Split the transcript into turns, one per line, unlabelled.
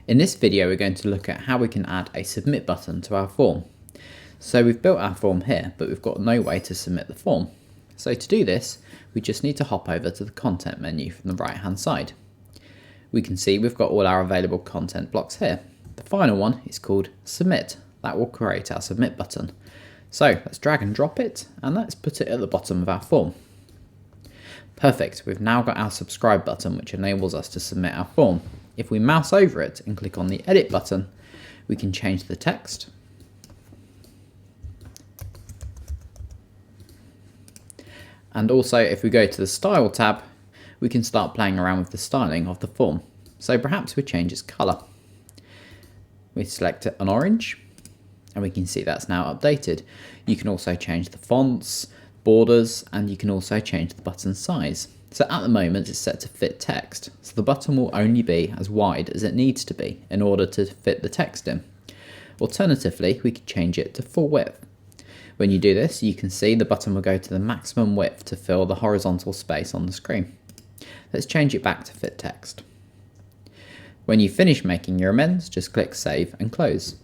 In this video we're going to look at how we can add a submit button to our form. So we've built our form here, but we've got no way to submit the form. So to do this, we just need to hop over to the content menu from the right hand side. We can see we've got all our available content blocks here. The final one is called submit. That will create our submit button. So let's drag and drop it, and let's put it at the bottom of our form. Perfect, we've now got our subscribe button, which enables us to submit our form. If we mouse over it and click on the edit button, we can change the text. And also if we go to the style tab, we can start playing around with the styling of the form. So perhaps we change its colour. We select an orange and we can see that's now updated. You can also change the fonts, borders, and you can also change the button size. So at the moment it's set to fit text, so the button will only be as wide as it needs to be in order to fit the text in. Alternatively, we could change it to full width. When you do this, you can see the button will go to the maximum width to fill the horizontal space on the screen. Let's change it back to fit text. When you finish making your amends, just click save and close.